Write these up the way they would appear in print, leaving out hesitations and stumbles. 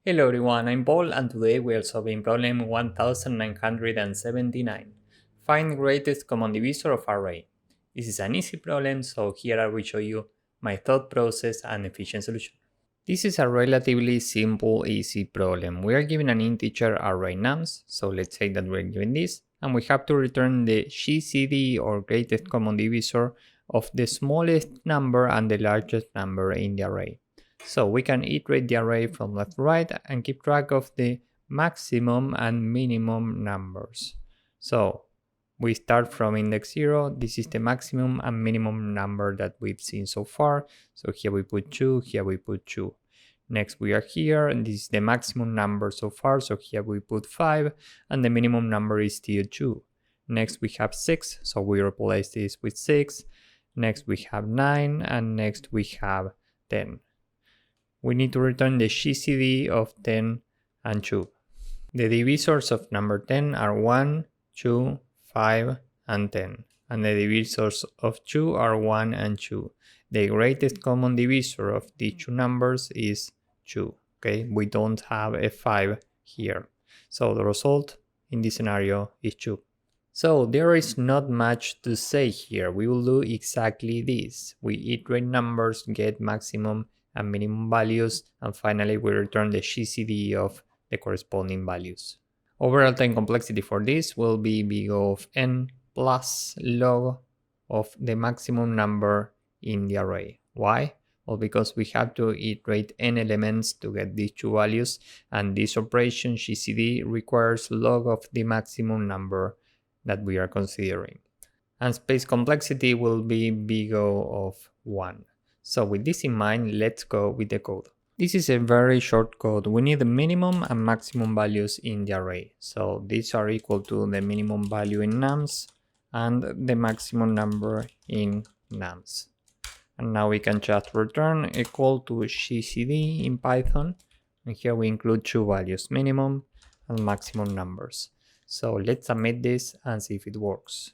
Hello everyone, I'm Paul and today we are solving problem 1979. Find greatest common divisor of array. This is an easy problem, so here I will show you my thought process and efficient solution. This is a relatively simple, easy problem. We are given an integer array nums, so let's say that we're given this, and we have to return the GCD or greatest common divisor of the smallest number and the largest number in the array. So we can iterate the array from left to right and keep track of the maximum and minimum numbers. So we start from index 0, this is the maximum and minimum number that we've seen so far. So here we put 2, here we put 2. Next we are here and this is the maximum number so far, so here we put 5 and the minimum number is still 2. Next we have 6, so we replace this with 6. Next we have 9 and next we have 10. We need to return the GCD of 10 and 2. The divisors of number 10 are 1, 2, 5, and 10. And the divisors of 2 are 1 and 2. The greatest common divisor of these two numbers is 2. Okay, we don't have a 5 here. So the result in this scenario is 2. So there is not much to say here. We will do exactly this. We iterate numbers, get maximum and minimum values, and finally we return the GCD of the corresponding values. Overall time complexity for this will be big O of n plus log of the maximum number in the array. Why? Well, because we have to iterate n elements to get these two values, and this operation GCD requires log of the maximum number that we are considering. And space complexity will be big O of 1. So with this in mind, let's go with the code. This is a very short code. We need the minimum and maximum values in the array. So these are equal to the minimum value in nums and the maximum number in nums. And now we can just return equal to GCD in Python. And here we include two values, minimum and maximum numbers. So let's submit this and see if it works.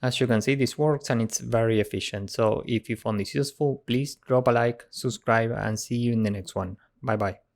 As you can see, this works and it's very efficient. So if you found this useful, please drop a like, subscribe, and see you in the next one. Bye bye.